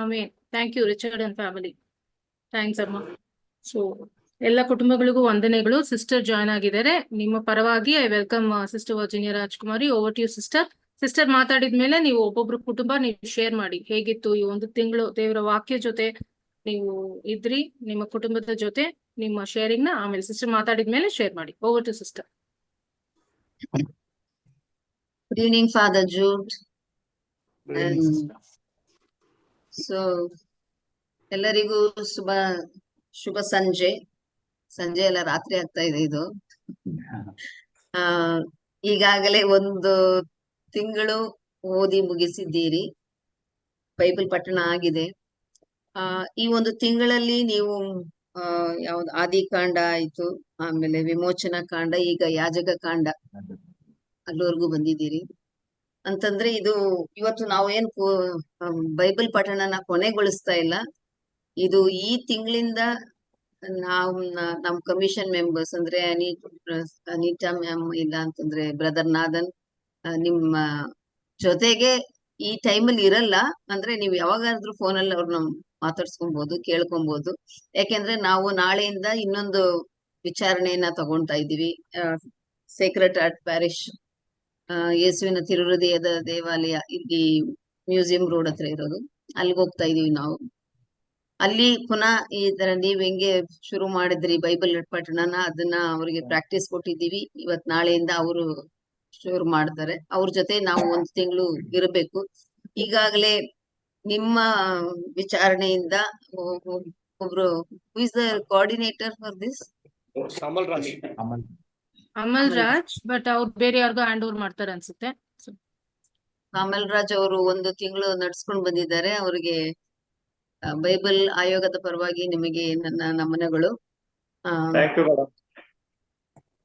Amen. Thank you Richard and family. Thanks ಅಮ್ಮ. So ಎಲ್ಲ ಕುಟುಂಬಗಳಿಗೂ ವಂದನೆಗಳು. ಸಿಸ್ಟರ್ ಜಾಯ್ನ್ ಆಗಿದ್ದಾರೆ. ನಿಮ್ಮ ಪರವಾಗಿ I welcome sister Virginia Rajkumari. Over to you sister. Sister ಮಾತಾಡಿದ್ಮೇಲೆ ನೀವು ಒಬ್ಬೊಬ್ರು ಕುಟುಂಬ ನೀವು ಶೇರ್ ಮಾಡಿ, ಹೇಗಿತ್ತು ಈ ಒಂದು ತಿಂಗಳು ದೇವರ ವಾಕ್ಯ ಜೊತೆ ನೀವು ಇದ್ರಿ, ನಿಮ್ಮ ಕುಟುಂಬದ ಜೊತೆ ನಿಮ್ಮ ಶೇರಿಂಗ್ ನ ಆಮೇಲೆ ಸಿಸ್ಟರ್ ಮಾತಾಡಿದ್ಮೇಲೆ ಶೇರ್ ಮಾಡಿ. Over to sister. Good evening, Father Jude. And so, ಎಲ್ಲರಿಗೂ ಶುಭ ಸಂಜೆ ಎಲ್ಲ ರಾತ್ರಿ ಆಗ್ತಾ ಇದೆ ಇದು. ಈಗಾಗಲೇ ಒಂದು ತಿಂಗಳು ಓದಿ ಮುಗಿಸಿದ್ದೀರಿ, ಬೈಬಲ್ ಪಠಣ ಆಗಿದೆ. ಈ ಒಂದು ತಿಂಗಳಲ್ಲಿ ನೀವು ಯಾವ್ದು ಆದಿಕಾಂಡ ಆಯ್ತು, ಆಮೇಲೆ ವಿಮೋಚನಾ ಕಾಂಡ, ಈಗ ಯಾಜಕ ಕಾಂಡ ಅಲ್ಲಿವರೆಗೂ ಬಂದಿದ್ದೀರಿ. ಅಂತಂದ್ರೆ ಇದು ಇವತ್ತು ನಾವು ಏನ್ ಬೈಬಲ್ ಪಠಣನ ಕೊನೆಗೊಳಿಸ್ತಾ ಇಲ್ಲ. ಇದು ಈ ತಿಂಗಳಿಂದ ನಾವು ನಮ್ ಕಮಿಷನ್ ಮೆಂಬರ್ಸ್ ಅಂದ್ರೆ ಅನಿತಾ ಮ್ಯಾಮ್, ಇಲ್ಲ ಅಂತಂದ್ರೆ ಬ್ರದರ್ ನಾದನ್ ನಿಮ್ಮ ಜೊತೆಗೆ ಈ ಟೈಮಲ್ಲಿ ಇರಲ್ಲ. ಅಂದ್ರೆ ನೀವು ಯಾವಾಗಾದ್ರೂ ಫೋನಲ್ಲಿ ಅವ್ರನ್ನ ಮಾತಾಡ್ಸ್ಕೊಬಹುದು, ಕೇಳ್ಕೊಬಹುದು. ಯಾಕೆಂದ್ರೆ ನಾವು ನಾಳೆಯಿಂದ ಇನ್ನೊಂದು ವಿಚಾರಣೆಯನ್ನ ತಗೊಳ್ತಾ ಇದ್ದೀವಿ. ಸೇಕ್ರೆಡ್ ಹಾರ್ಟ್ ಪ್ಯಾರಿಶ್ ಯೇಸುವಿನ ತಿರುಹೃದಯದ ದೇವಾಲಯ ಇಲ್ಲಿ ಮ್ಯೂಸಿಯಂ ರೋಡ್ ಹತ್ರ ಇರೋದು, ಅಲ್ಲಿಗೆ ಹೋಗ್ತಾ ಇದೀವಿ ನಾವು. ಅಲ್ಲಿ ಪುನಃ ಈ ತರ ನೀವ್ ಹೆಂಗೆ ಶುರು ಮಾಡಿದ್ರಿ ಬೈಬಲ್ ಪಠಣನ, ಅದನ್ನ ಅವ್ರಿಗೆ ಪ್ರಾಕ್ಟೀಸ್ ಕೊಟ್ಟಿದ್ದೀವಿ. ಇವತ್ ನಾಳೆಯಿಂದ ಅವರು ಶುರು ಮಾಡ್ತಾರೆ. ಅವ್ರ ಜೊತೆ ನಾವು ಒಂದು ತಿಂಗಳು ಇರಬೇಕು. ಈಗಾಗಲೇ ನಿಮ್ಮ ವಿಚಾರಣೆಯಿಂದ ಒಬ್ರು who is the coordinator for this? Amal Raj, but ಅವ್ರು ಬೇರೆ ಯಾರಿಗೂ ಹ್ಯಾಂಡ್ ಓವರ್ ಮಾಡ್ತಾರೆ ಅನ್ಸುತ್ತೆ. ಅಮಲ್ ರಾಜ್ ಅವರು ಒಂದು ತಿಂಗಳು ನಡ್ಸ್ಕೊಂಡ್ ಬಂದಿದ್ದಾರೆ. ಅವರಿಗೆ ಬೈಬಲ್ ಆಯೋಗದ ಪರವಾಗಿ ನಿಮಗೆ ನನ್ನ ನಮನಗಳು.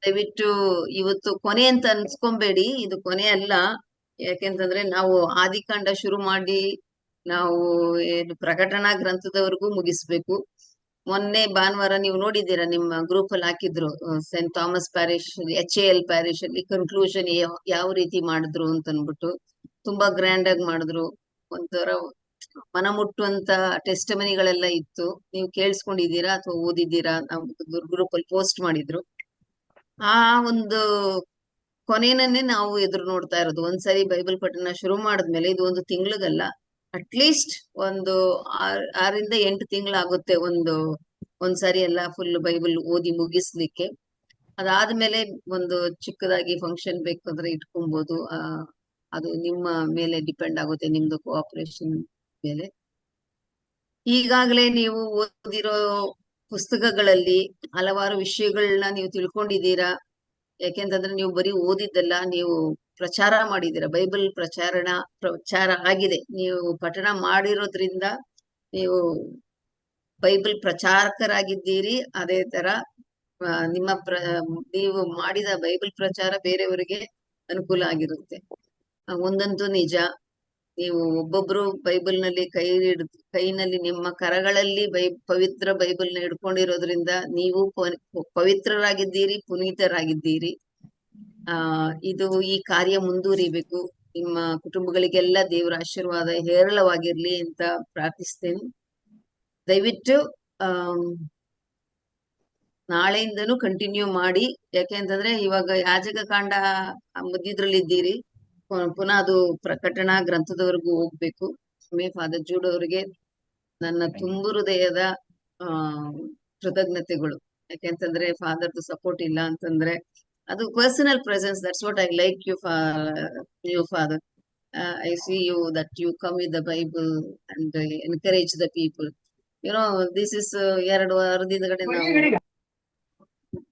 ದಯವಿಟ್ಟು ಇವತ್ತು ಕೊನೆ ಅಂತ ಅನ್ಸ್ಕೊಂಬೇಡಿ, ಇದು ಕೊನೆ ಅಲ್ಲ. ಯಾಕೆಂತಂದ್ರೆ ನಾವು ಆದಿಕಾಂಡ ಶುರು ಮಾಡಿ ನಾವು ಏನು ಪ್ರಕಟಣಾ ಗ್ರಂಥದವರೆಗೂ ಮುಗಿಸ್ಬೇಕು. ಮೊನ್ನೆ ಭಾನುವಾರ ನೀವು ನೋಡಿದ್ದೀರಾ, ನಿಮ್ಮ ಗ್ರೂಪ್ ಅಲ್ಲಿ ಹಾಕಿದ್ರು, saint Thomas parish, HAL parish ಅಲ್ಲಿ ಕನ್ಕ್ಲೂಷನ್ ಯಾವ ರೀತಿ ಮಾಡಿದ್ರು ಅಂತ ಅನ್ಬಿಟ್ಟು ತುಂಬಾ ಗ್ರ್ಯಾಂಡ್ ಆಗಿ ಮಾಡಿದ್ರು. ಒಂಥರ ಮನ ಮುಟ್ಟುವಂತ ಟೆಸ್ಟಮನಿಗಳೆಲ್ಲ ಇತ್ತು. ನೀವು ಕೇಳಿಸ್ಕೊಂಡಿದ್ದೀರಾ ಅಥವಾ ಓದಿದ್ದೀರಾ? ನಾವು ಗ್ರೂಪ್ ಅಲ್ಲಿ ಪೋಸ್ಟ್ ಮಾಡಿದ್ರು. ಆ ಒಂದು ಕೊನೆಯನ್ನೇ ನಾವು ಎದುರು ನೋಡ್ತಾ ಇರೋದು. ಒಂದ್ಸರಿ ಬೈಬಲ್ ಪಠಣ ಶುರು ಮಾಡಿದ್ಮೇಲೆ ಇದು ಒಂದು ತಿಂಗಳಿಗಲ್ಲ, ಅಟ್ಲೀಸ್ಟ್ ಒಂದು 6 ರಿಂದ 8 ತಿಂಗಳಾಗುತ್ತೆ ಒಂದ್ಸರಿ ಎಲ್ಲ ಫುಲ್ ಬೈಬಲ್ ಓದಿ ಮುಗಿಸ್ಲಿಕ್ಕೆ. ಅದಾದ್ಮೇಲೆ ಒಂದು ಚಿಕ್ಕದಾಗಿ ಫಂಕ್ಷನ್ ಬೇಕಂದ್ರೆ ಇಟ್ಕೊಬಹುದು. ಅದು ನಿಮ್ಮ ಮೇಲೆ ಡಿಪೆಂಡ್ ಆಗುತ್ತೆ, ನಿಮ್ದು ಕೋಆಪರೇಷನ್ ಮೇಲೆ. ಈಗಾಗಲೇ ನೀವು ಓದಿರೋ ಪುಸ್ತಕಗಳಲ್ಲಿ ಹಲವಾರು ವಿಷಯಗಳನ್ನ ನೀವು ತಿಳ್ಕೊಂಡಿದ್ದೀರಾ. ಯಾಕೆಂತಂದ್ರೆ ನೀವು ಬರೀ ಓದಿದ್ದಲ್ಲ, ನೀವು ಪ್ರಚಾರ ಮಾಡಿದ್ದೀರಾ. ಬೈಬಲ್ ಪ್ರಚಾರ ಆಗಿದೆ. ನೀವು ಪಠಣ ಮಾಡಿರೋದ್ರಿಂದ ನೀವು ಬೈಬಲ್ ಪ್ರಚಾರಕರಾಗಿದ್ದೀರಿ. ಅದೇ ತರ ನೀವು ಮಾಡಿದ ಬೈಬಲ್ ಪ್ರಚಾರ ಬೇರೆಯವರಿಗೆ ಅನುಕೂಲ ಆಗಿರುತ್ತೆ. ಒಂದಂತೂ ನಿಜ, ನೀವು ಒಬ್ಬೊಬ್ರು ಬೈಬಲ್ ನಲ್ಲಿ ಕೈನಲ್ಲಿ ನಿಮ್ಮ ಕರಗಳಲ್ಲಿ ಪವಿತ್ರ ಬೈಬಲ್ ನ ಹಿಡ್ಕೊಂಡಿರೋದ್ರಿಂದ ನೀವು ಪವಿತ್ರರಾಗಿದ್ದೀರಿ, ಪುನೀತರಾಗಿದ್ದೀರಿ. ಇದು ಈ ಕಾರ್ಯ ಮುಂದುವರಿಬೇಕು. ನಿಮ್ಮ ಕುಟುಂಬಗಳಿಗೆಲ್ಲ ದೇವರ ಆಶೀರ್ವಾದ ಹೇರಳವಾಗಿರ್ಲಿ ಅಂತ ಪ್ರಾರ್ಥಿಸ್ತೇನೆ. ದಯವಿಟ್ಟು ನಾಳೆಯಿಂದನೂ ಕಂಟಿನ್ಯೂ ಮಾಡಿ. ಯಾಕೆಂತಂದ್ರೆ ಇವಾಗ ಯಾಜಕ ಕಾಂಡ ಮಧ್ಯದ್ರಲ್ಲಿ ಇದ್ದೀರಿ, ಪುನಃ ಅದು ಪ್ರಕಟಣಾ ಗ್ರಂಥದವರೆಗೂ ಹೋಗ್ಬೇಕು. ಫಾದರ್ ಜೂಡ್ ಅವರಿಗೆ ನನ್ನ ತುಂಬು ಹೃದಯದ ಕೃತಜ್ಞತೆಗಳು. ಯಾಕೆಂತಂದ್ರೆ ಫಾದರ್ದು ಸಪೋರ್ಟ್ ಇಲ್ಲ ಅಂತಂದ್ರೆ ಅದು personal presence. That's what I like you father. I see you that you come with the Bible and encourage the people. You know, this is 2 ವಾರದಿಂದ ನಾವು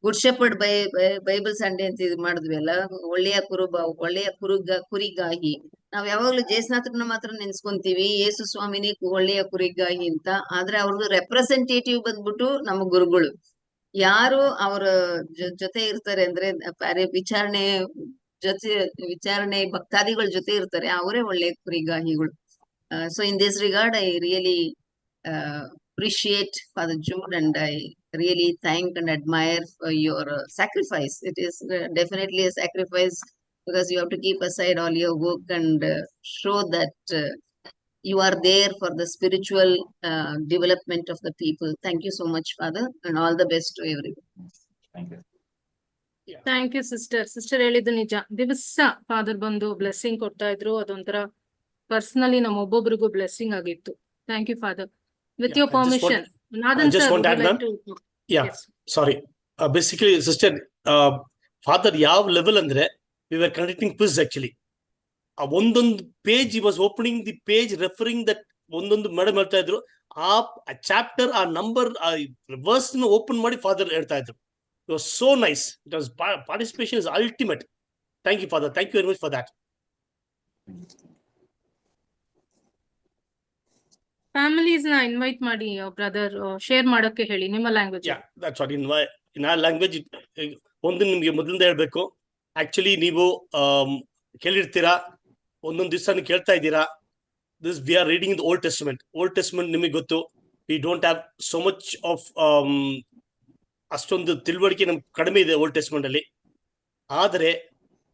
ಗುಡ್ ಶೆಪರ್ಡ್ ಬೈಬಲ್ ಸಂಡೆ ಅಂತ ಇದು ಮಾಡಿದ್ವಿ ಅಲ್ಲ. ಒಳ್ಳೆಯ ಕುರಿಗಾಹಿ. ನಾವ್ ಯಾವಾಗ್ಲೂ ಜೇಸುನಾಥರನ್ನ ಮಾತ್ರ ನೆನ್ಸ್ಕೊಂತೀವಿ, ಯೇಸು ಸ್ವಾಮಿನೇ ಒಳ್ಳೆಯ ಕುರಿಗಾಹಿ ಅಂತ. ಆದ್ರೆ ಅವ್ರದ್ದು ರೆಪ್ರೆಸೆಂಟೇಟಿವ್ ಬಂದ್ಬಿಟ್ಟು ನಮ್ಮ ಗುರುಗಳು. ಯಾರು ಅವರ ಜೊತೆ ಇರ್ತಾರೆ ಅಂದ್ರೆ ವಿಚಾರಣೆ ಭಕ್ತಾದಿಗಳ ಜೊತೆ ಇರ್ತಾರೆ, ಅವರೇ ಒಳ್ಳೆ ಕುರಿಗಾಹಿಗಳು. So in this regard I really appreciate Father Jude, and I really thank and admire for your sacrifice. It is definitely a sacrifice, because you have to keep aside all your work and show that you are there for the spiritual development of the people. Thank you so much, Father, and all the best to everyone. Thank you. Thank you sister. Sister ಹೇಳಿದ್ದು ನಿಜ. ದಿವಸ father ಬಂದು blessing ಕೊಡ್ತಾ ಇದ್ರು. ಅದೊಂಥರ personally ನಮ್ಮ ಒಬ್ಬೊಬ್ರಿಗೂ blessing ಆಗಿತ್ತು. Thank you father. With Yeah, your permission, I ನಾದನ್ just sir, want to add, ma'am. Yeah, Yes. sorry. Basically, sister, father, ಯಾವ ಲೆವೆಲ್ ಅಂದ್ರೆ we were conducting quiz actually. ಒಂದೊಂದು page he was opening the page referring that ಒಂದೊಂದು madam ಹೇಳ್ತಾ ಇದ್ರು, ಆ chapter, ಆ number, ಆ ವರ್ಸ್ ಓಪನ್ ಮಾಡಿ ಫಾದರ್ ಹೇಳ್ತಾ ಇದ್ರು. It was so nice. It was participation is ultimate. Thank you, Father. Thank you very much for that. Families ನ ಇನ್ವೈಟ್ ಮಾಡಿ ಬ್ರದರ್ ಶೇರ್ ಮಾಡೋಕೆ ಹೇಳಿ ನಿಮ್ಮ language. Yeah, that's what in our language. ಒಂದು ನಿಮ್ಗೆ ಮೊದಲಿಂದ ಹೇಳ್ಬೇಕು. ಆಕ್ಚುಲಿ ನೀವು ಕೇಳಿರ್ತೀರಾ, ಒಂದೊಂದು ದಿವಸ ಕೇಳ್ತಾ ಇದ್ದೀರಾ. This we are reading in the Old Testament. Old Testament ನಿಮಗೆ ಗೊತ್ತು, we don't have so much of ಅಷ್ಟೊಂದು ತಿಳುವಳಿಕೆ ನಮ್ಗೆ ಕಡಿಮೆ ಇದೆ ಓಲ್ಡ್ ಟೆಸ್ಟ್ಮೆಂಟ್ ಅಲ್ಲಿ. ಆದರೆ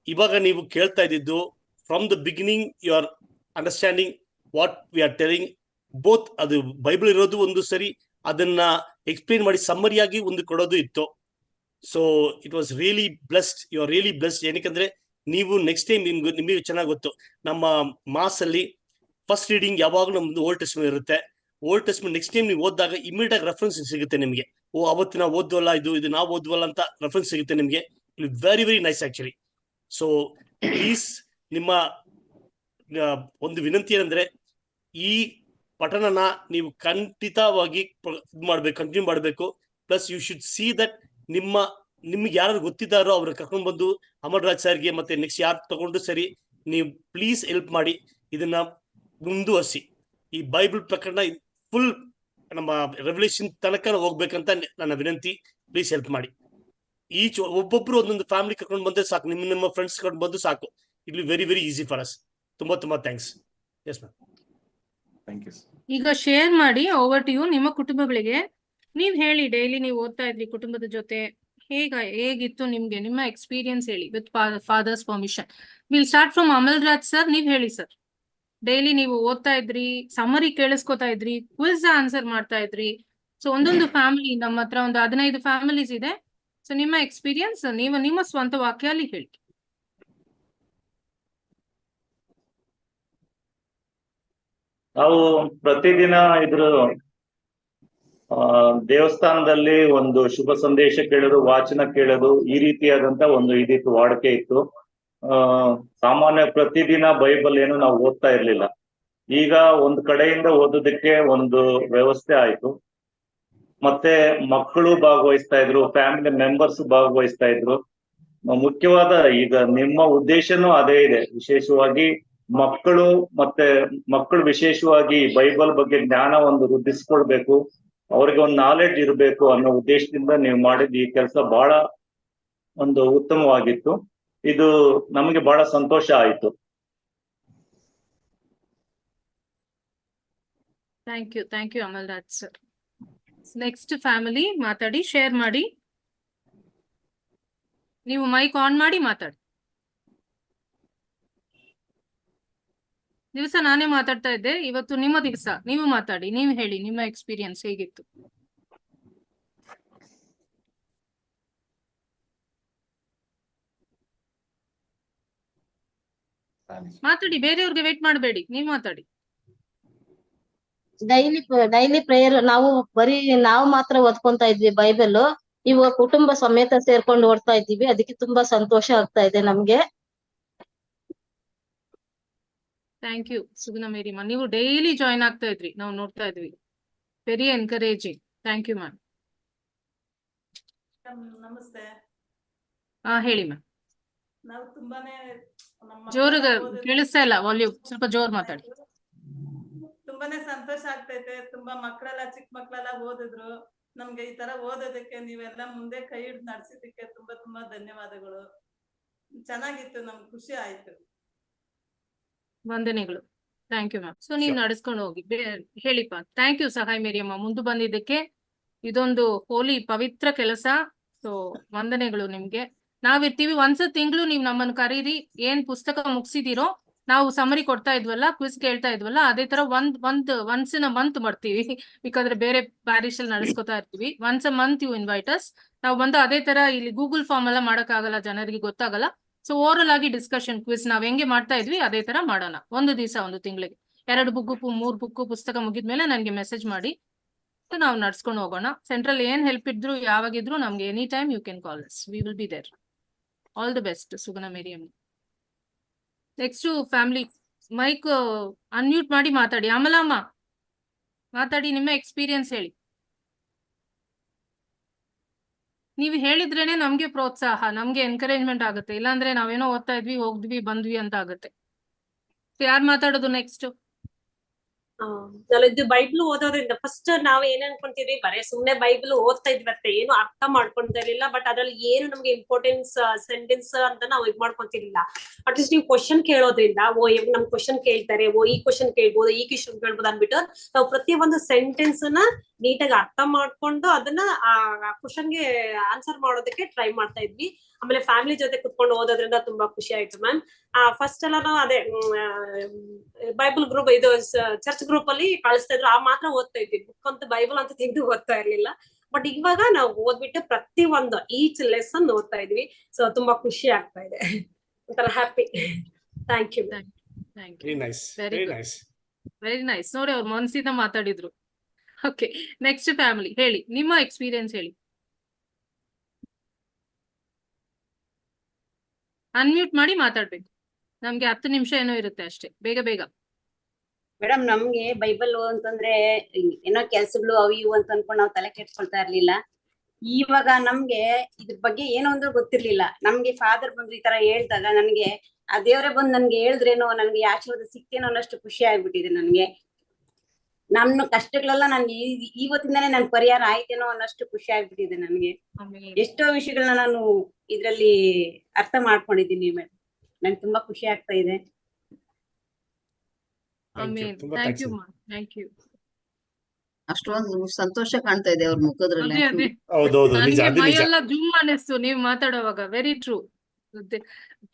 ಇವಾಗ ನೀವು ಕೇಳ್ತಾ ಇದ್ದಿದ್ದು from the beginning you are understanding what we are telling. Both ಅದು ಬೈಬಲ್ ಇರೋದು ಒಂದು ಸರಿ, ಅದನ್ನ ಎಕ್ಸ್ಪ್ಲೇನ್ ಮಾಡಿ ಸಮ್ಮರಿಯಾಗಿ ಒಂದು ಕೊಡೋದು ಇತ್ತು. So it was really blessed. You are really blessed. ಏನಕ್ಕಂದ್ರೆ ನೀವು ನೆಕ್ಸ್ಟ್ ಟೈಮ್ ನಿಮಗೆ ಚೆನ್ನಾಗಿ ಗೊತ್ತು, ನಮ್ಮ ಮಾಸ್ ಅಲ್ಲಿ ಫಸ್ಟ್ ರೀಡಿಂಗ್ ಯಾವಾಗಲೂ ನಮ್ದು ಓಲ್ಡ್ ಟೆಸ್ಟ್ಮೆಂಟ್ ಇರುತ್ತೆ. ಓಲ್ಡ್ ಟೆಸ್ಟ್ಮೆಂಟ್ ನೆಕ್ಸ್ಟ್ ಟೈಮ್ ನೀವು ಓದಿದಾಗ ಇಮಿಡಿಯೇಟ್ ಆಗಿ ರೆಫರೆನ್ಸ್ ಸಿಗುತ್ತೆ ನಿಮಗೆ. ಓ, ಅವತ್ತು ನಾವು ಓದ್ವಲ್ಲ, ಇದು ನಾವು ಓದ್ವಲ್ಲ ಅಂತ ರೆಫರೆನ್ಸ್ ಸಿಗುತ್ತೆ ನಿಮಗೆ. Very very nice actually. So please, ನಿಮ್ಮ ಒಂದು ವಿನಂತಿ ಏನಂದ್ರೆ, ಈ ಪಠಣನ ನೀವು ಖಂಡಿತವಾಗಿ ಕಂಟಿನ್ಯೂ ಮಾಡಬೇಕು. Plus you should see that ನಿಮ್ಗೆ ಯಾರು ಗೊತ್ತಿದ್ದಾರೋ ಅವ್ರ ಕರ್ಕೊಂಡು ಬಂದು ಅಮರ್ರಾಜ್ ಸರ್ಗೆ ಮತ್ತೆ ನೆಕ್ಸ್ಟ್ ಯಾರು ತಗೊಂಡು ಸರಿ, ನೀವು ಪ್ಲೀಸ್ ಹೆಲ್ಪ್ ಮಾಡಿ ಇದನ್ನ ಮುಂದುವರಿಸಿ. ಈ ಬೈಬಲ್ ಪ್ರಕರಣ ಫುಲ್ ನಮ್ಮ ರೆವಲ್ಯೂಷನ್ ತನಕ ಹೋಗ್ಬೇಕಂತ ನನ್ನ ವಿನಂತಿ. ಪ್ಲೀಸ್ ಹೆಲ್ಪ್ ಮಾಡಿ. ಒಬ್ಬೊಬ್ರು ಒಂದೊಂದು ಫ್ಯಾಮಿಲಿ ಕರ್ಕೊಂಡು ಬಂದ್ರೆ ಸಾಕು, ನಿಮ್ಮ ಫ್ರೆಂಡ್ಸ್ ಕರ್ಕೊಂಡು ಬಂದು ಸಾಕು. It will very very easy for us. ತುಂಬಾ ತುಂಬಾ thanks. Yes ma'am. Thank you. ಈಗ ಶೇರ್ ಮಾಡಿ ಓವರ್ ಟು ಯು. ನಿಮ್ಮ ಕುಟುಂಬಗಳಿಗೆ ನೀವ್ ಹೇಳಿ, ಡೈಲಿ ನೀವು ಓದ್ತಾ ಇದ್ರಿ ಕುಟುಂಬದ ಜೊತೆ, ಹೇಗಿತ್ತು ನಿಮ್ಗೆ, ನಿಮ್ಮ ಎಕ್ಸ್ಪೀರಿಯನ್ಸ್ ಹೇಳಿ with father's permission. Will start from Amal Raj sir. ನೀವ್ ಹೇಳಿ ಸರ್. ಡೈಲಿ ನೀವು ಓದ್ತಾ ಇದ್ರಿ, ಸಮ್ಮರಿ ಕೇಳಿಸ್ಕೊತಾ ಇದ್ರಿ, ಕ್ವಿಜ್ ಆನ್ಸರ್ ಮಾಡ್ತಾ ಇದ್ರಿ. ಸೊ ಒಂದೊಂದು ಫ್ಯಾಮಿಲಿ, ನಮ್ಮ ಹತ್ರ ಒಂದು 15 ಫ್ಯಾಮಿಲೀಸ್ ಇದೆ. ಸೊ ನಿಮ್ಮ ಎಕ್ಸ್ಪೀರಿಯನ್ಸ್ ನೀವು ನಿಮ್ಮ ಸ್ವಂತ ವಾಕ್ಯಲ್ಲಿ ಹೇಳಿ. ನಾವು ಪ್ರತಿದಿನ ದೇವಸ್ಥಾನದಲ್ಲಿ ಒಂದು ಶುಭ ಸಂದೇಶ ಕೇಳೋದು, ವಾಚನ ಕೇಳೋದು, ಈ ರೀತಿಯಾದಂತ ಒಂದು ಇದಿತ್ತು, ವಾಡಿಕೆ ಇತ್ತು. ಸಾಮಾನ್ಯ ಪ್ರತಿದಿನ ಬೈಬಲ್ ಏನು ನಾವು ಓದ್ತಾ ಇರ್ಲಿಲ್ಲ. ಈಗ ಒಂದು ಕಡೆಯಿಂದ ಓದೋದಕ್ಕೆ ಒಂದು ವ್ಯವಸ್ಥೆ ಆಯ್ತು. ಮತ್ತೆ ಮಕ್ಕಳು ಭಾಗವಹಿಸ್ತಾ ಇದ್ರು, ಫ್ಯಾಮಿಲಿ ಮೆಂಬರ್ಸ್ ಭಾಗವಹಿಸ್ತಾ ಇದ್ರು. ಮುಖ್ಯವಾದ ಈಗ ನಿಮ್ಮ ಉದ್ದೇಶನೂ ಅದೇ ಇದೆ, ವಿಶೇಷವಾಗಿ ಮಕ್ಕಳು ವಿಶೇಷವಾಗಿ ಬೈಬಲ್ ಬಗ್ಗೆ ಜ್ಞಾನ ಒಂದು ವೃದ್ಧಿಸ್ಕೊಳ್ಬೇಕು, ಅವ್ರಿಗೆ ಒಂದು ನಾಲೆಡ್ಜ್ ಇರಬೇಕು ಅನ್ನೋ ಉದ್ದೇಶದಿಂದ ನೀವು ಮಾಡಿದ ಈ ಕೆಲಸ ಬಹಳ ಒಂದು ಉತ್ತಮವಾಗಿತ್ತು. ಇದು ನಮಗೆ ಬಹಳ ಸಂತೋಷ ಆಯ್ತು. Thank you Amal Raj sir. Next family ಮಾತಾಡಿ, ಶೇರ್ ಮಾಡಿ. ನೀವು ಮೈಕ್ ಆನ್ ಮಾಡಿ ಮಾತಾಡಿ. ದಿವಸ ನಾನೇ ಮಾತಾಡ್ತಾ ಇದ್ದೆ, ಇವತ್ತು ನಿಮ್ಮ ದಿವಸ. ನೀವು ಮಾತಾಡಿ, ನೀವು ಹೇಳಿ ನಿಮ್ಮ ಎಕ್ಸ್ಪೀರಿಯನ್ಸ್ ಹೇಗಿತ್ತು. ಮಾತಾಡಿ, ಬೇರೆಯವ್ರಿಗೆ ವೇಟ್ ಮಾಡಬೇಡಿ, ನೀವು ಮಾತಾಡಿ. ಡೈಲಿ ಪ್ರೇಯರ್ ನಾವು ಮಾತ್ರ ಓದ್ಕೊಂತ ಇದ್ವಿ ಬೈಬಲ್. ಇವಾಗ ಕುಟುಂಬ ಸಮೇತ ಸೇರ್ಕೊಂಡು ಓದ್ತಾ ಇದ್ದೀವಿ. ಅದಕ್ಕೆ ತುಂಬಾ ಸಂತೋಷ ಆಗ್ತಾ ಇದೆ ನಮ್ಗೆ. ಥ್ಯಾಂಕ್ ಯು ಸುಗುಣ ಮೇರಿಮಾ. ನೀವು ಡೈಲಿ ಜಾಯಿನ್ ಆಗ್ತಾ ಇದ್ರಿ, ನಾವು ನೋಡ್ತಾ ಇದ್ವಿ. Very encouraging. Thank you ma'am. ನಮಸ್ತೆ. ಹೇಳಿ ಮ್ಯಾಮ್. ನಾವು ತುಂಬಾನೇ ಜೋರುಗ ಕೇಳಿಸ್ತಾ ಇಲ್ಲ, ವಾಲ್ಯೂಮ್ ಸ್ವಲ್ಪ ಜೋರ್ ಮಾತಾಡಿ. ತುಂಬಾನೇ ಸಂತೋಷ ಆಗ್ತೈತೆ. ತುಂಬಾ ಚಿಕ್ಕ ಮಕ್ಕಳೆಲ್ಲ ಓದಿದ್ರು. ನಮ್ಗೆ ಈ ತರ ಓದೋದಕ್ಕೆ ನೀವೆಲ್ಲ ಮುಂದೆ ಕೈ ಹಿಡಿದು ನಡೆಸಿದ್ದಕ್ಕೆ ತುಂಬಾ ತುಂಬಾ ಧನ್ಯವಾದಗಳು. ಚೆನ್ನಾಗಿತ್ತು, ನಮ್ಗೆ ಖುಷಿ ಆಯ್ತು. ವಂದನೆಗಳು. Thank you ma'am. ಸೊ ನೀವು ನಡೆಸ್ಕೊಂಡು ಹೋಗಿ ಹೇಳಿಪ್ಪ. ಥ್ಯಾಂಕ್ ಯು ಸಹಾಯ ಮೇರಿಯಮ್ಮ, ಮುಂದೆ ಬಂದಿದ್ದಕ್ಕೆ. ಇದೊಂದು ಹೋಲಿ ಪವಿತ್ರ ಕೆಲಸ. ಸೊ ವಂದನೆಗಳು ನಿಮ್ಗೆ. ನಾವಿರ್ತೀವಿ. ಒಂದ್ಸ ತಿಂಗಳು ನೀವು ನಮ್ಮನ್ನು ಕರೀರಿ. ಏನ್ ಪುಸ್ತಕ ಮುಗಿಸಿದಿರೋ ನಾವು ಸಮರಿ ಕೊಡ್ತಾ ಇದ್ವಲ್ಲ, ಕ್ವಿಸ್ ಕೇಳ್ತಾ ಇದ್ವಲ್ಲ, ಅದೇ ತರ ಒನ್ಸ್ ಇನ್ ಅ ಮಂತ್ ಮಾಡ್ತೀವಿ. ಬೇಕಾದ್ರೆ ಬೇರೆ ಪ್ಯಾರಿಶ್ ಅಲ್ಲಿ ನಡೆಸ್ಕೊತಾ ಇರ್ತೀವಿ. Once a month you invite us. ನಾವು ಬಂದು ಅದೇ ತರ ಇಲ್ಲಿ ಗೂಗಲ್ ಫಾರ್ಮ್ ಎಲ್ಲ ಮಾಡಕ್ಕಾಗಲ್ಲ, ಜನರಿಗೆ ಗೊತ್ತಾಗಲ್ಲ. ಸೊ ಓರಲ್ ಆಗಿ ಡಿಸ್ಕಷನ್ ಕ್ವಿಸ್ ನಾವ್ ಹೆಂಗೆ ಮಾಡ್ತಾ ಇದ್ವಿ ಅದೇ ತರ ಮಾಡೋಣ. ಒಂದು ದಿವಸ, ಒಂದು ತಿಂಗಳಿಗೆ 2 ಬುಕ್ 3 ಬುಕ್ ಪುಸ್ತಕ ಮುಗಿದ್ಮೇಲೆ ನನ್ಗೆ ಮೆಸೇಜ್ ಮಾಡಿ, ನಾವು ನಡ್ಸ್ಕೊಂಡು ಹೋಗೋಣ. ಸೆಂಟ್ರಲ್ ಏನ್ ಹೆಲ್ಪ್ ಇದ್ರು ಯಾವಾಗಿದ್ರು ನಮ್ಗೆ any time you can call us, we will be there. All the best Suguna Mariam. Next family mic unmute ಮಾಡಿ ಮಾತಾಡಿ. ಅಮಲಮ್ಮ ಮಾತಾಡಿ, ನಿಮ್ಮ ಎಕ್ಸ್ಪೀರಿಯನ್ಸ್ ಹೇಳಿ. ನೀವು ಹೇಳಿದ್ರೇನೆ ನಮ್ಗೆ ಪ್ರೋತ್ಸಾಹ, ನಮ್ಗೆ ಎನ್ಕರೇಜ್ಮೆಂಟ್ ಆಗುತ್ತೆ. ಇಲ್ಲಾಂದ್ರೆ ನಾವೇನೋ ಓದ್ತಾ ಇದ್ವಿ, ಹೋಗ್ದ್ವಿ, ಬಂದ್ವಿ ಅಂತ ಆಗುತ್ತೆ. ಯಾರು ಮಾತಾಡೋದು ನೆಕ್ಸ್ಟ್? ಇದು ಬೈಬಲ್ ಓದೋದ್ರಿಂದ ಫಸ್ಟ್ ನಾವ್ ಏನ್ ಅನ್ಕೊಂತೀವಿ, ಬರೇ ಸುಮ್ನೆ ಬೈಬಲ್ ಓದ್ತಾ ಇದ್ವತ್ತೆ, ಏನು ಅರ್ಥ ಮಾಡ್ಕೊಂತ ಇರ್ಲಿಲ್ಲ. ಬಟ್ ಅದ್ರಲ್ಲಿ ಏನು ನಮ್ಗೆ ಇಂಪಾರ್ಟೆನ್ಸ್ ಸೆಂಟೆನ್ಸ್ ಅಂತ ನಾವು ಇದ್ ಮಾಡ್ಕೊಂತಿರ್ಲಿಲ್ಲ. ಅಟ್ಲೀಸ್ಟ್ ನೀವು ಕ್ವಶನ್ ಕೇಳೋದ್ರಿಂದ, ನಮ್ ಕ್ವಶನ್ ಕೇಳ್ತಾರೆ, ಈ ಕ್ವಶನ್ ಕೇಳ್ಬೋದು, ಈ ಕ್ವಶನ್ ಕೇಳ್ಬೋದು ಅನ್ಬಿಟ್ಟು ನಾವು ಪ್ರತಿ ಒಂದು ಸೆಂಟೆನ್ಸ್ ನ ನೀಟಾಗಿ ಅರ್ಥ ಮಾಡ್ಕೊಂಡು ಅದನ್ನ ಆ ಕ್ವಶನ್ಗೆ ಆನ್ಸರ್ ಮಾಡೋದಕ್ಕೆ ಟ್ರೈ ಮಾಡ್ತಾ ಇದ್ವಿ. ಆಮೇಲೆ ಫ್ಯಾಮಿಲಿ ಜೊತೆ ಕುತ್ಕೊಂಡು ಓದೋದ್ರಿಂದ ತುಂಬಾ ಖುಷಿ ಆಯ್ತು ಮ್ಯಾಮ್. ಫಸ್ಟ್ ಎಲ್ಲ ನಾವು ಅದೇ ಬೈಬಲ್ ಗ್ರೂಪ್, ಇದು ಚರ್ಚ್ ಗ್ರೂಪ್ ಅಲ್ಲಿ ಕಳಿಸ್ತಾ ಇದ್ರು, ಆ ಮಾತ್ರ ಓದ್ತಾ ಇದ್ವಿ. ಬುಕ್ ಅಂತ ಬೈಬಲ್ ಅಂತ ತೆಗೆದು ಓದ್ತಾ ಇರ್ಲಿಲ್ಲ. ಬಟ್ ಇವಾಗ ನಾವು ಓದ್ಬಿಟ್ಟು ಪ್ರತಿ ಒಂದು ಈಚ್ ಲೆಸನ್ ಓದ್ತಾ ಇದ್ವಿ. ಸೊ ತುಂಬಾ ಖುಷಿ ಆಗ್ತಾ ಇದೆ, ಒಂಥರ happy. Thank you. Very nice, very very good, nice, very nice. ನೋಡಿ ಅವ್ರು ಮನ್ಸಿಂದ ಮಾತಾಡಿದ್ರು. ಓಕೆ, ನೆಕ್ಸ್ಟ್ ಫ್ಯಾಮಿಲಿ ಹೇಳಿ, ನಿಮ್ಮ ಎಕ್ಸ್ಪೀರಿಯನ್ಸ್ ಹೇಳಿ. ಅನ್ಮ್ಯೂಟ್ ಮಾಡಿ ಮಾತಾಡ್ಬೇಕು. ನಮ್ಗೆ 10 ನಿಮಿಷ ಏನೋ ಇರುತ್ತೆ ಅಷ್ಟೇ, ಬೇಗ ಬೇಗ. ಮೇಡಮ್, ನಮ್ಗೆ ಬೈಬಲ್ ಅಂತಂದ್ರೆ ಏನೋ ಕೆಲ್ಸಗಳು ಅವು ಇವು ಅಂತ ಅನ್ಕೊಂಡು ನಾವು ತಲೆ ಕೆಡ್ಸ್ಕೊಳ್ತಾ ಇರ್ಲಿಲ್ಲ. ಇವಾಗ ನಮ್ಗೆ ಇದ್ರ ಬಗ್ಗೆ ಏನೋ ಅಂದ್ರೆ ಗೊತ್ತಿರ್ಲಿಲ್ಲ. ನಮ್ಗೆ ಫಾದರ್ ಬಂದು ಈ ತರ ಹೇಳ್ದಾಗ ನನ್ಗೆ ಆ ದೇವ್ರೆ ಬಂದು ನನ್ಗೆ ಹೇಳಿದ್ರೇನೋ, ನನ್ಗೆ ಆಶೀರ್ವಾದ ಸಿಕ್ತೇನೋ ಅನ್ನೋಷ್ಟು ಖುಷಿ ಆಗ್ಬಿಟ್ಟಿದೆ ನನ್ಗೆ. ನನ್ನ ಕಷ್ಟಗಳೆಲ್ಲ ನಾನು ಇವತ್ತಿಂದಾನೇ ನನ್ ಪರಿಹಾರ ಆಯ್ತೇನೋ ಅನ್ನೋಷ್ಟು ಖುಷಿ ಆಗ್ಬಿಟ್ಟಿದೆ ನನ್ಗೆ. ಎಷ್ಟೋ ವಿಷಯಗಳನ್ನ ನಾನು ಇದ್ರಲ್ಲಿ ಅರ್ಥ ಮಾಡ್ಕೊಂಡಿದ್ದೀನಿ ಮೇಡಮ್. ನನ್ಗೆ ತುಂಬಾ ಖುಷಿ ಆಗ್ತಾ ಇದೆ. Thank you, thank you. ಅಷ್ಟೊಂದು ಸಂತೋಷ ಕಾಣ್ತಾ ಇದೆ ಅವ್ರ ಮುಖದ್ರಲ್ಲಿ. ಅದೇ ಹೌದೌದು, ನಿಜ, ನನಗೆ ಅದು ನಿಜ. ಮೈಯೆಲ್ಲ ಜೂಮ್ ಅನ್ನಿಸ್ತು ನೀವು ಮಾತಾಡುವಾಗ. Very true.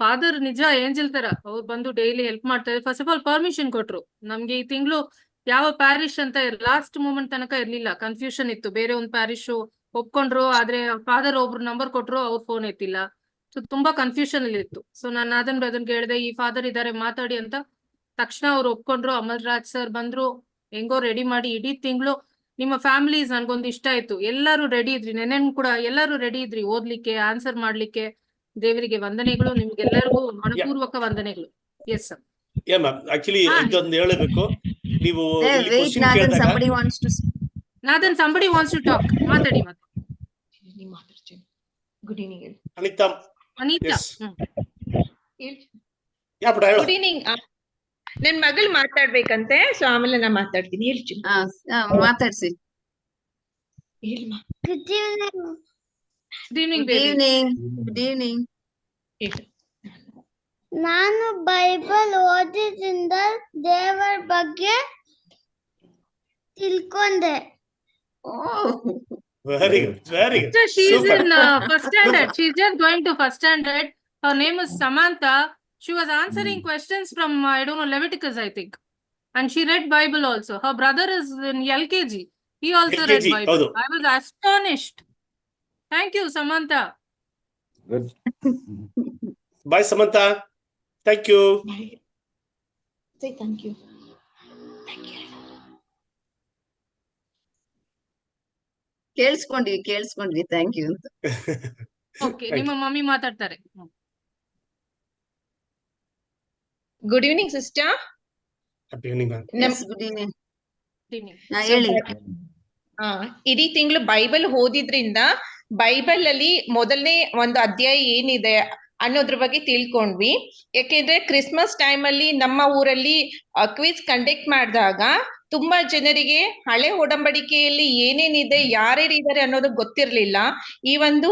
ಫಾದರ್ ನಿಜ ಏಂಜಲ್ ತರ ಅವ್ರು ಬಂದು ಡೈಲಿ ಹೆಲ್ಪ್ ಮಾಡ್ತಾ ಇದ್ದಾರೆ. ಫಸ್ಟ್ ಆಫ್ ಆಲ್ ಪರ್ಮಿಷನ್ ಕೊಟ್ರು ನಮ್ಗೆ. ಈ ತಿಂಗಳು ಯಾವ ಪ್ಯಾರಿಶ್ ಅಂತ ಲಾಸ್ಟ್ ಮೂಮೆಂಟ್ ತನಕ ಇರ್ಲಿಲ್ಲ, ಕನ್ಫ್ಯೂಷನ್ ಇತ್ತು. ಬೇರೆ ಒಂದು ಪ್ಯಾರಿಶ್ ಒಪ್ಕೊಂಡ್ರು, ಆದ್ರೆ ಫಾದರ್ ಒಬ್ರು ನಂಬರ್ ಕೊಟ್ರು, ಅವ್ರ ಫೋನ್ ಎತ್ತಿಲ್ಲ. ಸೊ ತುಂಬಾ ಕನ್ಫ್ಯೂಷನ್ ಅಲ್ಲಿ ಇತ್ತು. ಸೊ ನಾನು ಅದನ್ನ ಕೇಳಿದೆ, ಈ ಫಾದರ್ ಇದಾರೆ ಮಾತಾಡಿ ಅಂತ. ತಕ್ಷಣ ಅವ್ರು ಒಪ್ಕೊಂಡ್ರು. ಅಮಲ್ ರಾಜ್ ಸರ್ ಬಂದ್ರು, ಹೆಂಗೋ ರೆಡಿ ಮಾಡಿ ಇಡೀ ತಿಂಗಳು. ನಿಮ್ಮ ಫ್ಯಾಮಿಲೀಸ್ ನನ್ಗೊಂದು ಇಷ್ಟ ಆಯ್ತು, ಎಲ್ಲರೂ ರೆಡಿ ಇದ್ರಿ. ನೆನೆನ್ ಕೂಡ ಎಲ್ಲರೂ ರೆಡಿ ಇದ್ರಿ ಓದ್ಲಿಕ್ಕೆ, ಆನ್ಸರ್ ಮಾಡ್ಲಿಕ್ಕೆ. ದೇವರಿಗೆ ವಂದನೆಗಳು, ನಿಮ್ಗೆಲ್ಲರಿಗೂ ಮನಪೂರ್ವಕ ವಂದನೆಗಳು. Yes sir. Yeah ma'am, actually ಇದೊಂದು ಹೇಳಬೇಕು. ನೀವು ಇಲ್ಲಿ Wait, ಕ್ವಶನ್ Nathan, ಕೇಳಿದಾಗ somebody wants to Nathan somebody wants to talk. ಮಾತಾಡಿ. Good evening Anita. Anita. Yes. ಹೇಳಿ. ಯಾ ಬಿಡ ಹೇಳು. Good evening. ನನ್ ಮಗಳು ಮಾತಾಡ್ಬೇಕಂತೆ, ಸೊ ಆಮೇಲೆ ನಾ ಮಾತಾಡ್ತೀನಿ. ಹೇಳ್ತೀನಿ. ಮಾತಾಡ್ಸಿ. ಹೇಳಮ್ಮ. Good evening good baby. Evening. Good evening. ನಾನು ಬೈಬಲ್ ಓದಿದ್ರಿಂದ ದೇವರ ಬಗ್ಗೆ ತಿಳ್ಕೊಂಡೆ. Very good, very good. She is in first standard. She is just going to first standard. Her name is Samantha. She was answering questions from I don't know, Leviticus, I think, and she read Bible also. Her brother is in LKG. He also read LKG, Bible. ಹೌದು. I was astonished. Thank you, Samantha. Bye Samantha. Thank you. Say thank you. Thank you. ಕೇಳಿಸ್ಕೊಂಡ್ವಿ thank you ಅಂತ. Okay, ನಿಮ್ಮ mummy ಮಾತಾಡ್ತಾರೆ. Good evening, sister. Happy evening ma'am. Good evening. Evening. ಹೇಳಿ. ಇಡೀ ತಿಂಗಳು Bible ಓದಿದ್ರಿಂದ Bible ಅಲ್ಲಿ ಮೊದಲನೇ ಒಂದು ಅಧ್ಯಾಯ ಏನಿದೆ ಅನ್ನೋದ್ರ ಬಗ್ಗೆ ತಿಳ್ಕೊಂಡ್ವಿ. ಯಾಕೆಂದ್ರೆ ಕ್ರಿಸ್ಮಸ್ ಟೈಮ್ ಅಲ್ಲಿ ನಮ್ಮ ಊರಲ್ಲಿ ಕ್ವಿಜ್ ಕಂಡಕ್ಟ್ ಮಾಡಿದಾಗ ತುಂಬಾ ಜನರಿಗೆ ಹಳೆ ಒಡಂಬಡಿಕೆಯಲ್ಲಿ ಏನೇನಿದೆ, ಯಾರ್ಯಾರಿದ್ದಾರೆ ಅನ್ನೋದು ಗೊತ್ತಿರ್ಲಿಲ್ಲ. ಈ ಒಂದು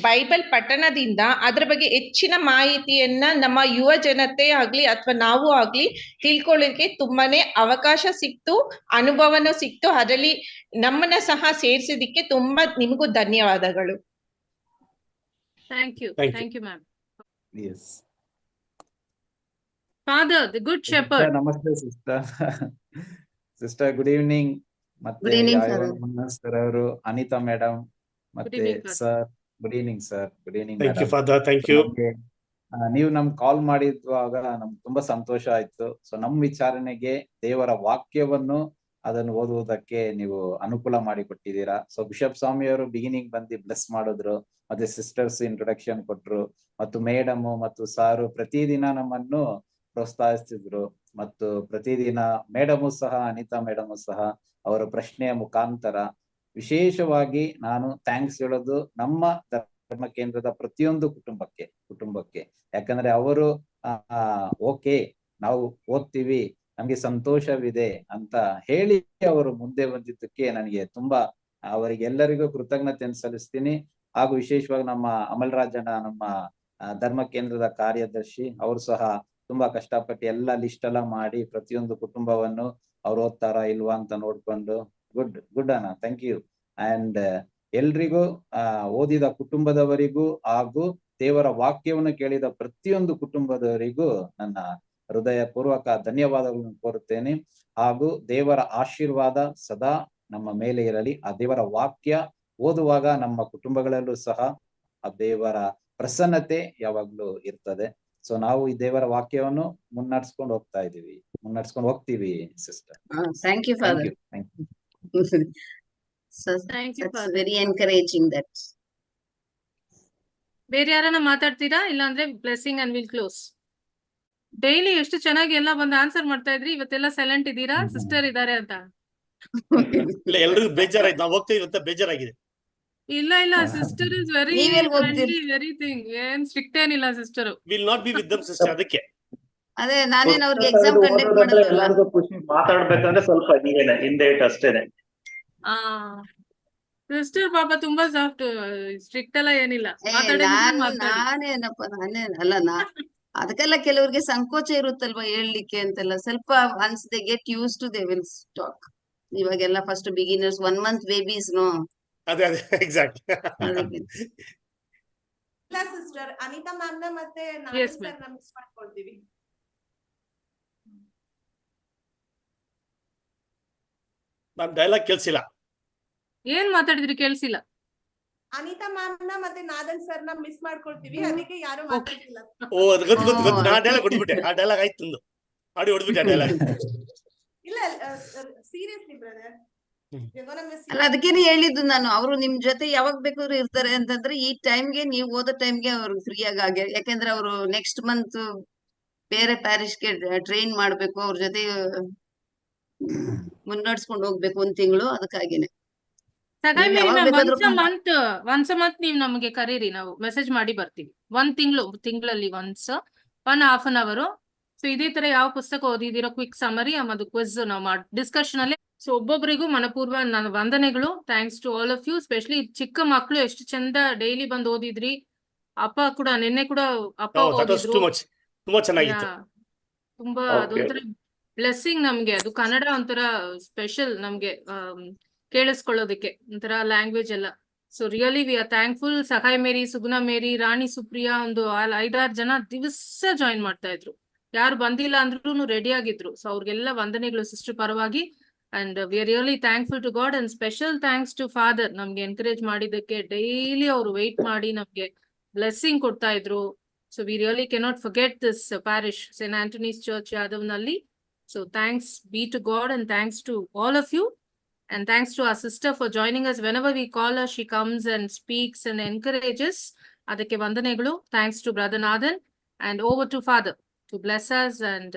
ಬೈಬಲ್ ಪಠಣದಿಂದ ಅದ್ರ ಬಗ್ಗೆ ಹೆಚ್ಚಿನ ಮಾಹಿತಿಯನ್ನ ನಮ್ಮ ಯುವ ಜನತೆ ಆಗ್ಲಿ ಅಥವಾ ನಾವು ಆಗ್ಲಿ ತಿಳ್ಕೊಳ್ಳಿಕ್ಕೆ ತುಂಬಾನೇ ಅವಕಾಶ ಸಿಕ್ತು, ಅನುಭವನೂ ಸಿಕ್ತು. ಅದರಲ್ಲಿ ನಮ್ಮನ್ನ ಸಹ ಸೇರಿಸಿದಕ್ಕೆ ತುಂಬಾ ನಿಮಗೂ ಧನ್ಯವಾದಗಳು. Thank you. Thank you. Thank you, ma'am. Yes. Father, the good shepherd. ನಮಸ್ತೆ ಸಿಸ್ಟರ್. Sister good evening. ಮತ್ತೆ ಗುಡ್ ಈವ್ನಿಂಗ್ ಸರ್ ಅವರು, ಅನಿತಾ ಮೇಡಮ್, ಮತ್ತೆ evening, sir. Sir good evening sir. Good evening thank you madam. Father, thank you. ನೀವು ನಮ್ ಕಾಲ್ ಮಾಡಿದ್ವಾಗ ನಮ್ಗೆ ತುಂಬಾ ಸಂತೋಷ ಆಯ್ತು. So ನಮ್ ವಿಚಾರಣೆಗೆ ದೇವರ ವಾಕ್ಯವನ್ನು ಅದನ್ನು ಓದುವುದಕ್ಕೆ ನೀವು ಅನುಕೂಲ ಮಾಡಿಕೊಟ್ಟಿದ್ದೀರಾ. ಸೊ ಬಿಷಪ್ ಸ್ವಾಮಿ ಅವರು ಬಿಗಿನಿಂಗ್ ಬಂದು ಬ್ಲೆಸ್ ಮಾಡಿದ್ರು, ಮತ್ತೆ ಸಿಸ್ಟರ್ಸ್ ಇಂಟ್ರೊಡಕ್ಷನ್ ಕೊಟ್ರು, ಮತ್ತು ಮೇಡಮ್ ಮತ್ತು ಸಾರು ಪ್ರತಿದಿನ ನಮ್ಮನ್ನು ಪ್ರೋತ್ಸಾಹಿಸ್ತಿದ್ರು. ಮತ್ತು ಪ್ರತಿದಿನ ಮೇಡಮು ಸಹ, ಅನಿತಾ ಮೇಡಮು ಸಹ ಅವರ ಪ್ರಶ್ನೆಯ ಮುಖಾಂತರ ವಿಶೇಷವಾಗಿ ನಾನು ಥ್ಯಾಂಕ್ಸ್ ಹೇಳೋದು ನಮ್ಮ ಧರ್ಮ ಕೇಂದ್ರದ ಪ್ರತಿಯೊಂದು ಕುಟುಂಬಕ್ಕೆ. ಯಾಕಂದ್ರೆ ಅವರು ಓಕೆ ನಾವು ಓದ್ತೀವಿ, ನಮ್ಗೆ ಸಂತೋಷವಿದೆ ಅಂತ ಹೇಳಿ ಅವರು ಮುಂದೆ ಬಂದಿದ್ದಕ್ಕೆ ನನಗೆ ತುಂಬಾ ಅವರಿಗೆಲ್ಲರಿಗೂ ಕೃತಜ್ಞತೆಯನ್ನು ಸಲ್ಲಿಸ್ತೀನಿ. ಹಾಗೂ ವಿಶೇಷವಾಗಿ ನಮ್ಮ ಅಮಲ್ ರಾಜಣ್ಣ, ನಮ್ಮ ಧರ್ಮ ಕೇಂದ್ರದ ಕಾರ್ಯದರ್ಶಿ, ಅವರು ಸಹ ತುಂಬಾ ಕಷ್ಟಪಟ್ಟು ಎಲ್ಲ ಲಿಸ್ಟ್ ಎಲ್ಲ ಮಾಡಿ ಪ್ರತಿಯೊಂದು ಕುಟುಂಬವನ್ನು ಅವ್ರು ಓದ್ತಾರಾ ಇಲ್ವಾ ಅಂತ ನೋಡ್ಕೊಂಡು ಗುಡ್ ಅಣ್ಣ, ಥ್ಯಾಂಕ್ ಯು. ಅಂಡ್ ಎಲ್ರಿಗೂ ಓದಿದ ಕುಟುಂಬದವರಿಗೂ ಹಾಗೂ ದೇವರ ವಾಕ್ಯವನ್ನು ಕೇಳಿದ ಪ್ರತಿಯೊಂದು ಕುಟುಂಬದವರಿಗೂ ನನ್ನ ಹೃದಯ ಪೂರ್ವಕ ಧನ್ಯವಾದಗಳನ್ನು ಕೋರುತ್ತೇನೆ. ಹಾಗೂ ದೇವರ ಆಶೀರ್ವಾದ ಸದಾ ನಮ್ಮ ಮೇಲೆ ಇರಲಿ. ಆ ದೇವರ ವಾಕ್ಯ ಓದುವಾಗ ನಮ್ಮ ಕುಟುಂಬಗಳಲ್ಲೂ ಸಹ ಆ ದೇವರ ಪ್ರಸನ್ನತೆ ಯಾವಾಗ್ಲೂ ಇರ್ತದೆ. ಸೊ ನಾವು ಈ ದೇವರ ವಾಕ್ಯವನ್ನು ಮುನ್ನಡೆಸ್ಕೊಂಡು ಹೋಗ್ತೀವಿ sister. Thank you father. Thank you, That's Father. very encouraging that. ಬೇರೆ ಯಾರನ್ನ ಮಾತಾಡ್ತೀರಾ? ಇಲ್ಲಾಂದ್ರೆ blessing and will close. Daily ಎಷ್ಟು ಚೆನ್ನಾಗಿ ಎಲ್ಲ ಬಂದು ಆನ್ಸರ್ ಮಾಡ್ತಾ ಇದ್ರಿ, ಇವತ್ತೆಲ್ಲ ಸೈಲೆಂಟ್ ಇದ್ದೀರಾ, ಸಿಸ್ಟರ್ ಇದಾರೆ ಅಂತ. ಇಲ್ಲ, ಎಲ್ರಿಗೂ ಬೇಜಾರಾಯ್ತು. ನಾವು ಹೋಗ್ತೀವಿ ಅಂತ ಬೇಜಾರಾಗಿದೆ. ಇಲ್ಲ ಸಿಸ್ಟರ್ ಇಸ್ ವೆರಿ ನೀವೆಲ್ಲಿ ಹೋಗ್ತೀರಿ? ಫ್ರೆಂಡ್ಲಿ, ವೆರಿ ಥಿಂಗ್, ಏನ್ ಸ್ಟ್ರಿಕ್ಟ್ ಏನಿಲ್ಲ sister. Will not be with them sister. ಅದಕ್ಕೆ ಅದೇ ನಾನೇನ್ ಅವ್ರಿಗೆ ಎಕ್ಸಾಮ್ ಕಂಡಕ್ಟ್ ಮಾಡಲ್ಲ. ಎಲ್ಲರಿಗೂ ಖುಷಿ ಮಾತಾಡ್ಬೇಕಂದ್ರೆ ಸ್ವಲ್ಪ ನೀವೇನೆ ಹಿಂದೆ ಇಟ್ಟು ಅಷ್ಟೇನೆ. ಸಿಸ್ಟರ್ ಪಾಪ ತುಂಬಾ ಸಾಫ್ಟ್, ಸ್ಟ್ರಿಕ್ಟ್ ಎಲ್ಲ ಏನಿಲ್ಲ. ನಾನೇನಪ್ಪ ಅದಕ್ಕೆಲ್ಲ ಕೆಲವ್ರಿಗೆ ಸಂಕೋಚ ಇರುತ್ತಲ್ವಾ ಹೇಳ್ಲಿಕ್ಕೆ ಅಂತೆಲ್ಲ. ಸ್ವಲ್ಪ once they get used to they will talk. ಇವಾಗೆಲ್ಲ first beginners, 1 month babies no. ಅದೇ ಎಕ್ಸಾಕ್ಟ್. ಇಲ್ಲ ಸಿಸ್ಟರ್, ಅನಿತಾ ಮ್ಯಾಮ್ ನ ಮತ್ತೆ Yes, Nagesh ma'am. Sir miss ಮಾಡ್ಕೊಳ್ತೀವಿ. ನಾನ್ ಡೈಲಾಗ್ ಕೇಳಿಸಿಲ್ಲ. ಏನ್ ಮಾತಾಡಿದ್ರಿ ಕೇಳಿಸಿಲ್ಲ. ಅನಿತಾ ಮ್ಯಾಮ್ ನ ಮತ್ತೆ ನಾದನ್ ಸರ್ ನ ಮಿಸ್ ಮಾಡ್ಕೊಳ್ತೀವಿ, ಅದಕ್ಕೆ ಯಾರು ಮಾತಾಡ್ತಿಲ್ಲ. ಓ ಅದು ಗೊತ್ತು. ನಾ ಡೈಲಾಗ್ ಹೊಡ್ಬಿಟ್ಟೆ. ಆ ಡೈಲಾಗ್ ಆಯ್ತು ನಂದು. ಆಡಿ ಹೊಡ್ಬಿಟ್ಟೆ ಆ ಡೈಲಾಗ್. ಇಲ್ಲ ಸೀರಿಯಸ್ಲಿ ಬ್ರದರ್, ಅಲ್ಲ ಅದಕ್ಕೇನೆ ಹೇಳಿದ್ದು ನಾನು, ಅವರು ನಿಮ್ ಜೊತೆ ಯಾವಾಗ ಬೇಕಾದ್ರೂ ಇರ್ತಾರೆ ಅಂತಂದ್ರೆ ಈ ಟೈಮ್ಗೆ, ನೀವು ಓದೋ ಟೈಮ್ಗೆ ಅವ್ರು ಫ್ರೀ ಆಗಿ. ಯಾಕಂದ್ರೆ ಅವರು ನೆಕ್ಸ್ಟ್ ಮಂತ್ ಬೇರೆ ಪ್ಯಾರಿಶ್ಗೆ ಟ್ರೈನ್ ಮಾಡ್ಬೇಕು, ಅವ್ರ ಜೊತೆ ಮುನ್ನಡ್ಸ್ಕೊಂಡು ಹೋಗ್ಬೇಕು 1 ತಿಂಗಳು. ಅದಕ್ಕಾಗಿನೇ ಸಗಾಯ್ ನೀವ್ ಯಾವಾಗ ಮೇರಿ ಮ್ಯಾಮ್, ಬೇಕಾದ್ರೂ ಒನ್ಸ್ ಅ ಮಂತ್ ನೀವು ನಮಗೆ ಕರೀರಿ, ನಾವು ಮೆಸೇಜ್ ಮಾಡಿ ಬರ್ತೀವಿ. 1 ತಿಂಗಳಲ್ಲಿ ಒನ್ಸ್ 1.5 hour. ಸೊ ಇದೇ ತರ ಯಾವ ಪುಸ್ತಕ ಓದಿದಿರೋ ಕ್ವಿಕ್ ಸಮರಿ, ಅದು ಕ್ವಿಜ್ ನಾವು ಡಿಸ್ಕಷನ್ ಅಲ್ಲಿ. ಸೊ ಒಬ್ಬೊಬ್ಬರಿಗೂ ಮನಪೂರ್ವ ನನ್ನ ವಂದನೆಗಳು. Thanks to all of you. Specially ಚಿಕ್ಕ ಮಕ್ಕಳು ಎಷ್ಟು ಚಂದ ಡೈಲಿ ಬಂದು ಓದಿದ್ರಿ. ಅಪ್ಪ ಕೂಡ ನಿನ್ನೆ ಕೂಡ ಅಪ್ಪ ಓದಿದ್ರು. ತುಂಬಾ ಚೆನ್ನಾಗಿತ್ತು. ತುಂಬಾ ಅದೊಂಥರ ಬ್ಲೆಸ್ಸಿಂಗ್ ನಮ್ಗೆ. ಅದು ಕನ್ನಡ ಒಂಥರ ಸ್ಪೆಷಲ್ ನಮ್ಗೆ ಕೇಳಿಸ್ಕೊಳ್ಳೋದಕ್ಕೆ, ಒಂಥರ ಲ್ಯಾಂಗ್ವೇಜ್ ಎಲ್ಲ. So really we are thankful. ಸಹಾಯ್ ಮೇರಿ, ಸುಗುಣ ಮೇರಿ, ರಾಣಿ ಸುಪ್ರಿಯಾ, ಒಂದು 5-6 ಜನ ದಿವಸ ಜಾಯಿನ್ ಮಾಡ್ತಾ ಇದ್ರು. ಯಾರು ಬಂದಿಲ್ಲ ಅಂದ್ರೂ ರೆಡಿ ಆಗಿದ್ರು. ಸೊ ಅವ್ರಿಗೆಲ್ಲ ವಂದನೆಗಳು ಸಿಸ್ಟರ್ ಪರವಾಗಿ. And we are really thankful to God. And special thanks to father, ನಮ್ಗೆ ಎನ್ಕರೇಜ್ ಮಾಡಿದ್ದಕ್ಕೆ. ಡೈಲಿ ಅವರು ವೆಯ್ಟ್ ಮಾಡಿ ನಮ್ಗೆ ಬ್ಲೆಸ್ಸಿಂಗ್ ಕೊಡ್ತಾ ಇದ್ರು. So we really cannot forget this parish, Saint Anthony's church ಯಾದವ್ನಲ್ಲಿ. So thanks be to God and thanks to all of you. And thanks to our sister for joining us. Whenever we call her, she comes and speaks and encourages. Adakke vandanegalu. Thanks to Brother Nathan. And over to Father to bless us, and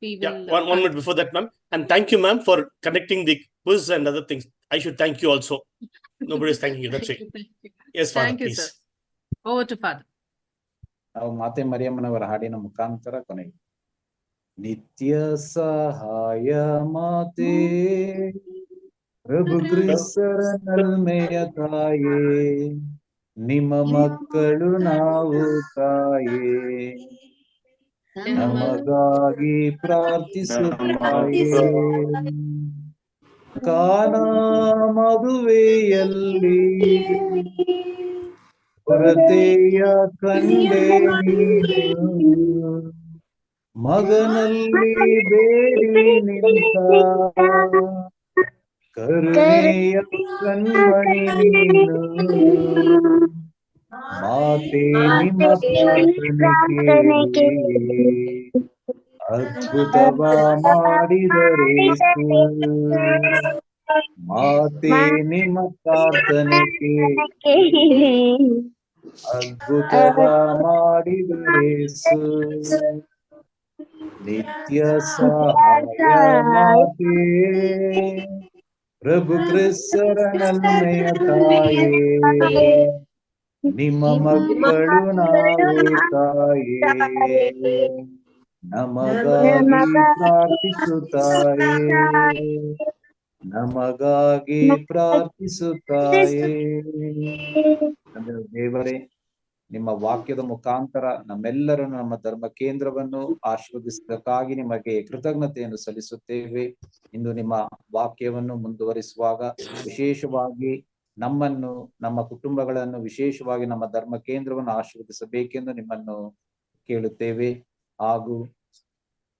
we will... one minute before that, ma'am. And thank you, ma'am, for connecting the quiz and other things. I should thank you also. Nobody is thanking you. That's right. Yes, Father, Thank you, please. sir. Over to Father. ನಾವು ಮಾತೆ ಮರಿಯಮ್ಮನವರ ಹಾಡಿನ ಮುಖಾಂತರ ಕೊನೆಗೆ. ನಿತ್ಯ ಸಹಾಯ ಮಾತೆ, ಪ್ರಭು ಕ್ರಿಸ್ತರ ನಲ್ಮೆಯ ತಾಯೇ, ನಿಮ್ಮ ಮಕ್ಕಳು ನಾವು ತಾಯೇ, ನಮಗಾಗಿ ಪ್ರಾರ್ಥಿಸುತ್ತಾಯೇ. ಕಾನಾ ಮದುವೆಯಲ್ಲಿ ಕೊರತೆಯ ಕಂಡೆ ನೀನು, ಮಗನಲ್ಲಿ ಬೇಡಿ ನಿಂತ ಕರುಣೆಯ ಕಣ್ಮಣಿ ನೀನು, ಮಾತೆ ನಿಮ್ಮ ಪ್ರಾರ್ಥನೆ ಕೇಳಿ ಅದ್ಭುತವ ಮಾಡಿದರೇಸು. ಮಾತೆ ನಿಮ್ಮ ಪ್ರಾರ್ಥನೆ ಕೇಳಿ ಅದ್ಭುತವ ಮಾಡಿದರೇಸು. ನಿತ್ಯ ಸಹಾಯ ಮಾತೆ, ಪ್ರಭು ಕ್ರಿಸ್ತರ ನನ್ನೆಯ ತಾಯೇ, ನಿಮ್ಮ ಮಕ್ಕಳು ನಾವೇ ತಾಯೇ, ನಮಗಾಗಿ ಪ್ರಾರ್ಥಿಸುತ್ತಾಯೇ, ನಮಗಾಗಿ ಪ್ರಾರ್ಥಿಸುತ್ತಾಯೇ. ದೇವರೇ, ನಿಮ್ಮ ವಾಕ್ಯದ ಮುಖಾಂತರ ನಮ್ಮೆಲ್ಲರನ್ನು ನಮ್ಮ ಧರ್ಮ ಕೇಂದ್ರವನ್ನು ಆಶೀರ್ವದಿಸಿದ್ದಕ್ಕಾಗಿ ನಿಮಗೆ ಕೃತಜ್ಞತೆಯನ್ನು ಸಲ್ಲಿಸುತ್ತೇವೆ. ಇಂದು ನಿಮ್ಮ ವಾಕ್ಯವನ್ನು ಮುಂದುವರಿಸುವಾಗ ವಿಶೇಷವಾಗಿ ನಮ್ಮನ್ನು, ನಮ್ಮ ಕುಟುಂಬಗಳನ್ನು, ವಿಶೇಷವಾಗಿ ನಮ್ಮ ಧರ್ಮ ಕೇಂದ್ರವನ್ನು ಆಶೀರ್ವದಿಸಬೇಕೆಂದು ನಿಮ್ಮನ್ನು ಕೇಳುತ್ತೇವೆ. ಹಾಗೂ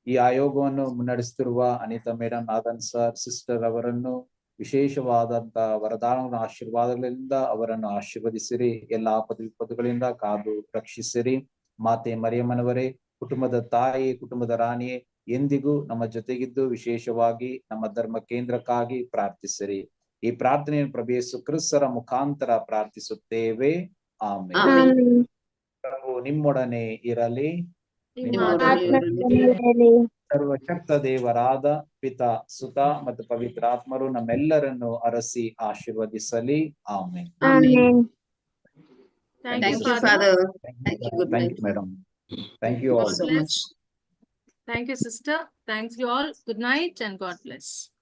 ಈ ಆಯೋಗವನ್ನು ಮುನ್ನಡೆಸುತ್ತಿರುವ ಅನಿತಾ ಮೇಡಮ್, ನಾದನ್ ಸರ್, ಸಿಸ್ಟರ್ ಅವರನ್ನು ವಿಶೇಷವಾದಂತಹ ವರದಾನಗಳ ಆಶೀರ್ವಾದಗಳಿಂದ ಅವರನ್ನು ಆಶೀರ್ವದಿಸಿರಿ. ಎಲ್ಲಾ ವಿಪತ್ತುಗಳಿಂದ ಕಾದು ರಕ್ಷಿಸಿರಿ. ಮಾತೆ ಮರಿಯಮ್ಮನವರೇ, ಕುಟುಂಬದ ತಾಯಿ, ಕುಟುಂಬದ ರಾಣಿಯೇ, ಎಂದಿಗೂ ನಮ್ಮ ಜೊತೆಗಿದ್ದು ವಿಶೇಷವಾಗಿ ನಮ್ಮ ಧರ್ಮ ಕೇಂದ್ರಕ್ಕಾಗಿ ಪ್ರಾರ್ಥಿಸಿರಿ. ಈ ಪ್ರಾರ್ಥನೆಯನ್ನು ಪ್ರಭು ಯೇಸು ಕ್ರಿಸ್ತರ ಮುಖಾಂತರ ಪ್ರಾರ್ಥಿಸುತ್ತೇವೆ. ಆಮೆನ್. ಪ್ರಭು ನಿಮ್ಮೊಡನೆ ಇರಲಿ. ಸರ್ವಶಕ್ತ ದೇವರಾದ ಪಿತಾ, ಸುತ ಮತ್ತು ಪವಿತ್ರಾತ್ಮರು ನಮ್ಮೆಲ್ಲರನ್ನು ಅರಸಿ ಆಶೀರ್ವದಿಸಲಿ. Amen. Thank you, Father. Thank you. Good Thank night. you, madam. Thank you all. So much. Thank you, sister. Thanks you all. Good night and God bless.